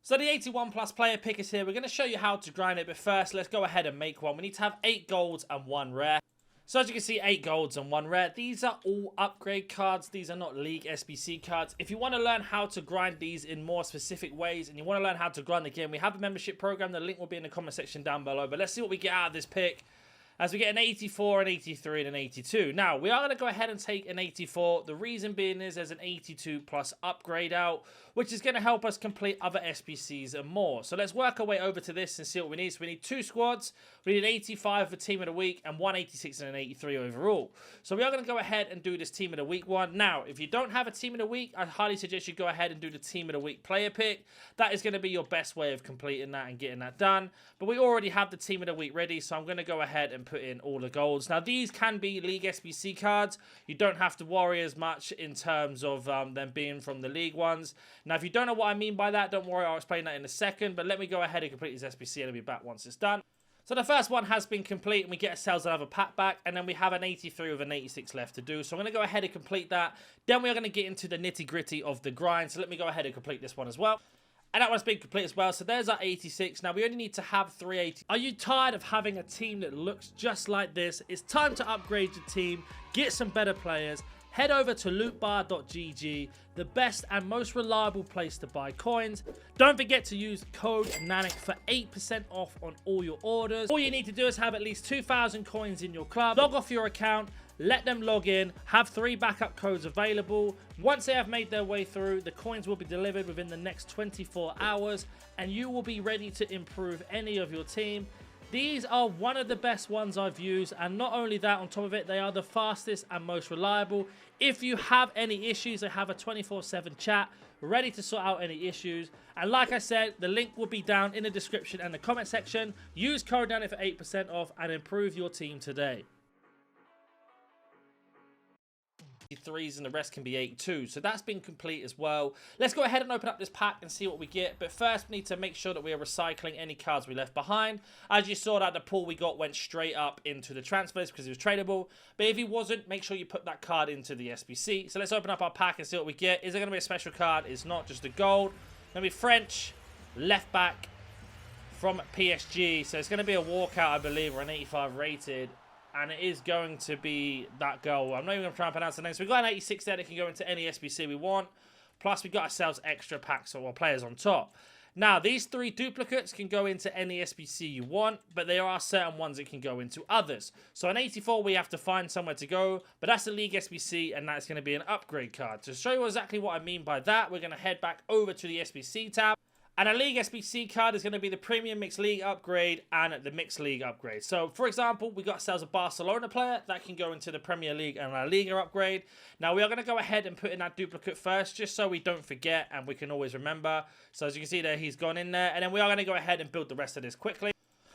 So the 81 plus player pick is here. We're going to show you how to grind it, but first let's go ahead and make one. We need to have 8 golds and 1 rare. So as you can see, 8 golds and 1 rare. These are all upgrade cards. These are not League SBC cards. If you want to learn how to grind these in more specific ways and you want to learn how to grind the game, we have a membership program. The link will be in the comment section down below. But let's see what we get out of this pick. As we get an 84, an 83, and an 82. Now, we are going to go ahead and take an 84. The reason being is there's an 82 plus upgrade out, which is going to help us complete other SBCs and more. So let's work our way over to this and see what we need. So we need 2 squads. We need an 85 for Team of the Week and 186 and an 83 overall. So we are going to go ahead and do this Team of the Week one. Now, if you don't have a Team of the Week, I highly suggest you go ahead and do the Team of the Week player pick. That is going to be your best way of completing that and getting that done. But we already have the Team of the Week ready, so I'm going to go ahead and put in all the golds. Now, these can be League SBC cards. You don't have to worry as much in terms of them being from the League ones. Now, if you don't know what I mean by that, don't worry, I'll explain that in a second. But let me go ahead and complete this SBC and I'll be back once it's done. So the first one has been complete and we get ourselves another pack back, and then we have an 83 with an 86 left to do. So I'm going to go ahead and complete that. Then we are going to get into the nitty gritty of the grind. So let me go ahead and complete this one as well. And that one's been complete as well. So there's our 86. Now we only need to have 380. Are you tired of having a team that looks just like this? It's time to upgrade your team, get some better players. Head over to lootbar.gg, the best and most reliable place to buy coins. Don't forget to use code NANIC for 8% off on all your orders. All you need to do is have at least 2,000 coins in your club. Log off your account, let them log in, have 3 backup codes available. Once they have made their way through, the coins will be delivered within the next 24 hours and you will be ready to improve any of your team. These are one of the best ones I've used, and not only that, on top of it, they are the fastest and most reliable. If you have any issues, they have a 24/7 chat ready to sort out any issues. And like I said, the link will be down in the description and the comment section. Use code NANIC for 8% off and improve your team today. 3s and the rest can be 82, so that's been complete as well. Let's go ahead and open up this pack and see what we get, but first we need to make sure that we are recycling any cards we left behind. As you saw, that the pull we got went straight up into the transfers because it was tradable, but if he wasn't, make sure you put that card into the SBC. So let's open up our pack and see what we get. Is there going to be a special card? It's not, just a gold. Going to be French left back from PSG, so it's going to be a walkout, I believe, or an 85 rated. And it is going to be that goal. I'm not even going to try and pronounce the name. So we've got an 86 there that can go into any SBC we want. Plus, we've got ourselves extra packs or players on top. Now, these 3 duplicates can go into any SBC you want, but there are certain ones that can go into others. So an 84, we have to find somewhere to go, but that's a League SBC, and that's going to be an upgrade card. To show you exactly what I mean by that, we're going to head back over to the SBC tab. And a League SBC card is going to be the Premium Mixed League upgrade and the Mixed League upgrade. So, for example, we got ourselves a Barcelona player that can go into the Premier League and La Liga upgrade. Now, we are going to go ahead and put in that duplicate first, just so we don't forget and we can always remember. So, as you can see there, he's gone in there. And then we are going to go ahead and build the rest of this quickly.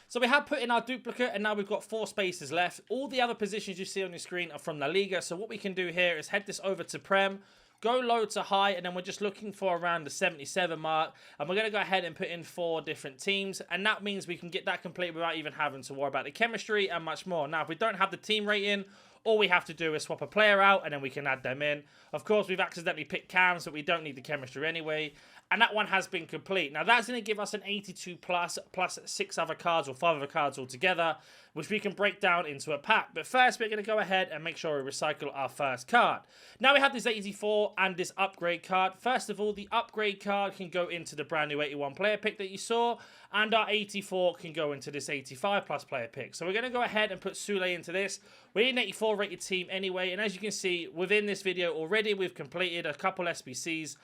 So we have put in our duplicate, and now we've got 4 spaces left. All the other positions you see on your screen are from La Liga. So what we can do here is head this over to Prem, go low to high, and then we're just looking for around the 77 mark. And we're going to go ahead and put in 4 different teams. And that means we can get that complete without even having to worry about the chemistry and much more. Now, if we don't have the team rating, all we have to do is swap a player out, and then we can add them in. Of course, we've accidentally picked cams, but we don't need the chemistry anyway. And that one has been complete. Now, that's going to give us an 82 plus 6 other cards or 5 other cards altogether, which we can break down into a pack. But first, we're going to go ahead and make sure we recycle our first card. Now, we have this 84 and this upgrade card. First of all, the upgrade card can go into the brand new 81 player pick that you saw, and our 84 can go into this 85 plus player pick. So we're going to go ahead and put Sule into this. We need an 84 rated team anyway, and as you can see, within this video already, we've completed a couple SBCs,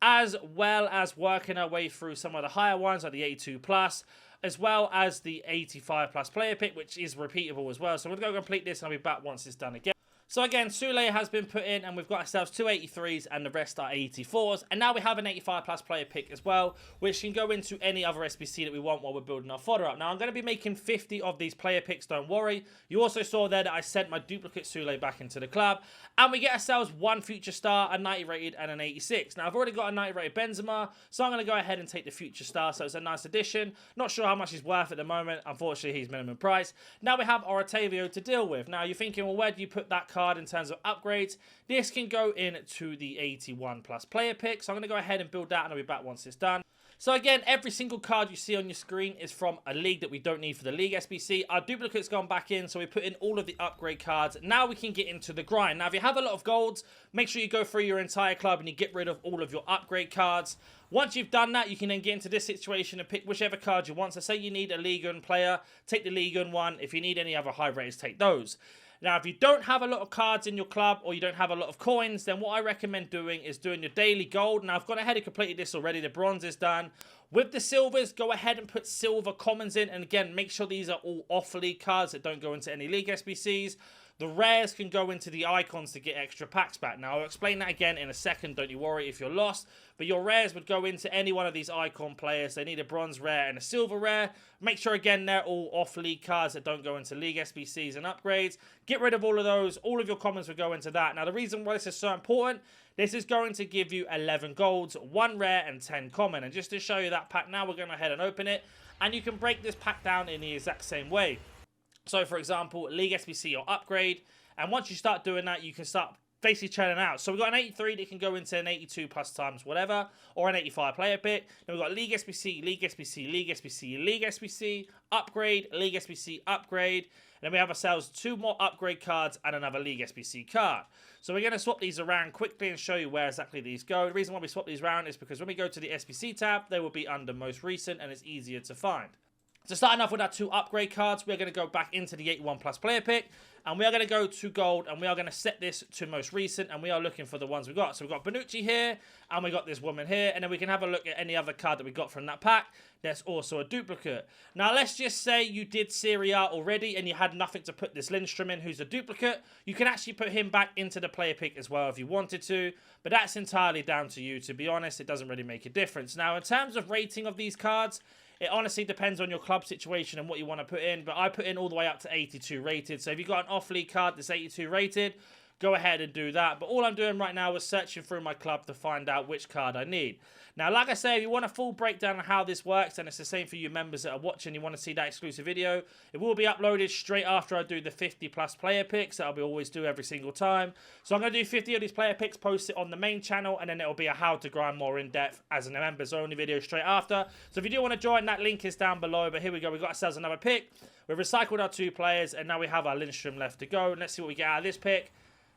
as well as working our way through some of the higher ones like the 82 plus, as well as the 85 plus player pick, which is repeatable as well. So we're going to go complete this and I'll be back once it's done again. So again, Sule has been put in, and we've got ourselves 2 83s and the rest are 84s. And now we have an 85 plus player pick as well, which can go into any other SBC that we want while we're building our fodder up. Now, I'm going to be making 50 of these player picks, don't worry. You also saw there that I sent my duplicate Sule back into the club. And we get ourselves 1 future star, a 90 rated, and an 86. Now, I've already got a 90 rated Benzema, so I'm going to go ahead and take the future star. So it's a nice addition. Not sure how much he's worth at the moment. Unfortunately, he's minimum price. Now we have our Otavio to deal with. Now, you're thinking, well, where do you put that card in terms of upgrades? This can go into the 81 plus player pick. So I'm going to go ahead and build that, and I'll be back once it's done. So again, every single card you see on your screen is from a league that we don't need for the league SBC. Our duplicate's gone back in, so we put in all of the upgrade cards. Now we can get into the grind. Now, if you have a lot of golds, make sure you go through your entire club and you get rid of all of your upgrade cards. Once you've done that, you can then get into this situation and pick whichever card you want. So say you need a League 1 player, take the League 1. If you need any other high ratings, take those. Now, if you don't have a lot of cards in your club or you don't have a lot of coins, then what I recommend doing is doing your daily gold. Now, I've gone ahead and completed this already. The bronze is done. With the silvers, go ahead and put silver commons in. And again, make sure these are all off-league cards that don't go into any league SBCs. The rares can go into the icons to get extra packs back. Now, I'll explain that again in a second. Don't you worry if you're lost. But your rares would go into any one of these icon players. They need a bronze rare and a silver rare. Make sure, again, they're all off-league cards that don't go into league SBCs and upgrades. Get rid of all of those. All of your commons will go into that. Now, the reason why this is so important, this is going to give you 11 golds, 1 rare, and 10 common. And just to show you that pack now, we're going to go ahead and open it. And you can break this pack down in the exact same way. So, for example, League SBC or upgrade. And once you start doing that, you can start basically churning out. So we've got an 83 that can go into an 82 plus times whatever, or an 85 player pick. Then we've got League SBC, League SBC, League SBC, League SBC, upgrade, League SBC, upgrade. And then we have ourselves 2 more upgrade cards and another League SBC card. So we're going to swap these around quickly and show you where exactly these go. The reason why we swap these around is because when we go to the SBC tab, they will be under most recent and it's easier to find. So starting off with our 2 upgrade cards, we're going to go back into the 81 plus player pick. And we are going to go to gold and we are going to set this to most recent. And we are looking for the ones we've got. So we've got Bonucci here and we got this woman here. And then we can have a look at any other card that we got from that pack. That's also a duplicate. Now let's just say you did Serie A already and you had nothing to put this Lindstrom in who's a duplicate. You can actually put him back into the player pick as well if you wanted to. But that's entirely down to you. To be honest, it doesn't really make a difference. Now in terms of rating of these cards, it honestly depends on your club situation and what you want to put in. But I put in all the way up to 82 rated. So if you've got an off-league card that's 82 rated, go ahead and do that. But all I'm doing right now is searching through my club to find out which card I need. Now, like I say, if you want a full breakdown of how this works, and it's the same for you members that are watching, you want to see that exclusive video, it will be uploaded straight after I do the 50 plus player picks that I'll always do every single time. So I'm going to do 50 of these player picks, post it on the main channel, and then it'll be a how to grind more in depth as a members only video straight after. So if you do want to join, that link is down below. But here we go, we've got ourselves another pick. We've recycled our 2 players, and now we have our Lindstrom left to go. And let's see what we get out of this pick.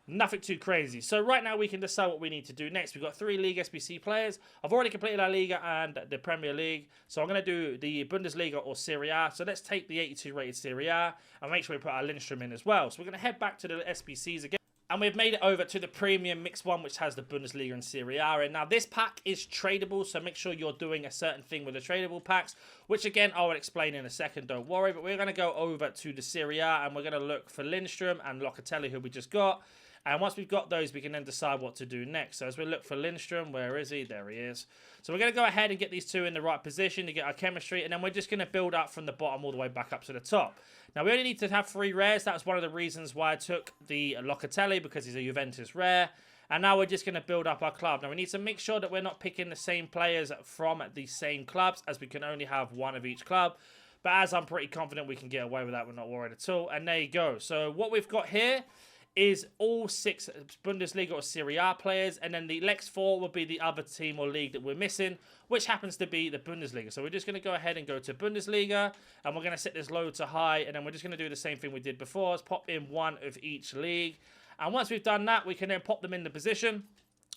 Nothing too crazy. So right now we can decide what we need to do next. We've got 3 League SBC players. I've already completed La Liga and the Premier League. So I'm going to do the Bundesliga or Serie A. So let's take the 82 rated Serie A and make sure we put our Lindstrom in as well. So we're going to head back to the SBCs again. And we've made it over to the premium mixed one, which has the Bundesliga and Serie A. And now this pack is tradable, so make sure you're doing a certain thing with the tradable packs, which again, I will explain in a second, don't worry. But we're going to go over to the Serie A and we're going to look for Lindstrom and Locatelli, who we just got. And once we've got those, we can then decide what to do next. So as we look for Lindstrom, where is he? There he is. So we're going to go ahead and get these 2 in the right position to get our chemistry. And then we're just going to build up from the bottom all the way back up to the top. Now, we only need to have 3 rares. That was one of the reasons why I took the Locatelli, because he's a Juventus rare. And now we're just going to build up our club. Now, we need to make sure that we're not picking the same players from the same clubs, as we can only have 1 of each club. But as I'm pretty confident we can get away with that, we're not worried at all. And there you go. So what we've got here is all 6 Bundesliga or Serie A players, and then the next 4 will be the other team or league that we're missing, which happens to be the Bundesliga. So we're just going to go ahead and go to Bundesliga, and we're going to set this low to high, and then we're just going to do the same thing we did before, is pop in 1 of each league. And once we've done that, we can then pop them in the position.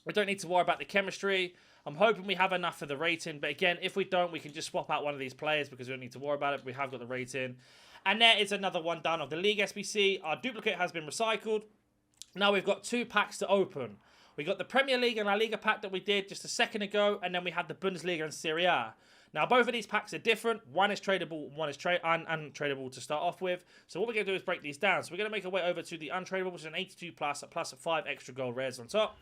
We don't need to worry about the chemistry. I'm hoping we have enough for the rating, but again, if we don't, we can just swap out one of these players because we don't need to worry about it. We have got the rating. And there is another one done of the League SBC. Our duplicate has been recycled. Now we've got 2 packs to open. We got the Premier League and La Liga pack that we did just a second ago, and then we have the Bundesliga and Serie A. Now both of these packs are different. One is tradable, one is untradable to start off with. So what we're going to do is break these down. So we're going to make our way over to the untradable, which is an 82 plus 5 extra gold rares on top.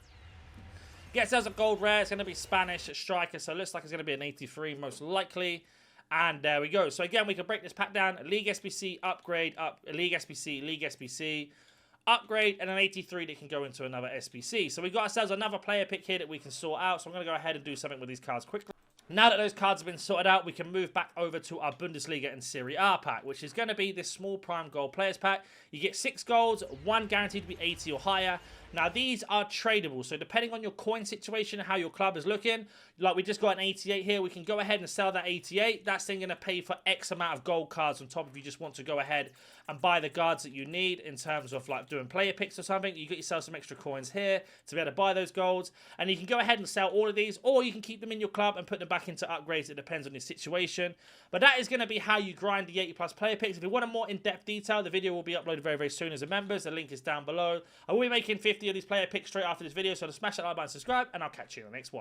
Get ourselves a gold rare. It's going to be Spanish striker, so it looks like it's going to be an 83 most likely. And there we go. So again, we can break this pack down. League SBC, upgrade, League SBC, upgrade, and an 83 that can go into another SBC. So we've got ourselves another player pick here that we can sort out. So I'm going to go ahead and do something with these cards quickly. Now that those cards have been sorted out, we can move back over to our Bundesliga and Serie A pack, which is going to be this small prime gold players pack. You get 6 golds, 1 guaranteed to be 80 or higher. Now, these are tradable, so depending on your coin situation and how your club is looking, like we just got an 88 here, we can go ahead and sell that 88. That's then going to pay for X amount of gold cards on top if you just want to go ahead and buy the guards that you need in terms of like doing player picks or something. You get yourself some extra coins here to be able to buy those golds, and you can go ahead and sell all of these, or you can keep them in your club and put them back into upgrades. It depends on your situation, but that is going to be how you grind the 80 plus player picks. If you want a more in-depth detail, the video will be uploaded very, very soon as a members. The link is down below. I will be making 50 of these player picks straight after this video, so to smash that like button, subscribe, and I'll catch you in the next one.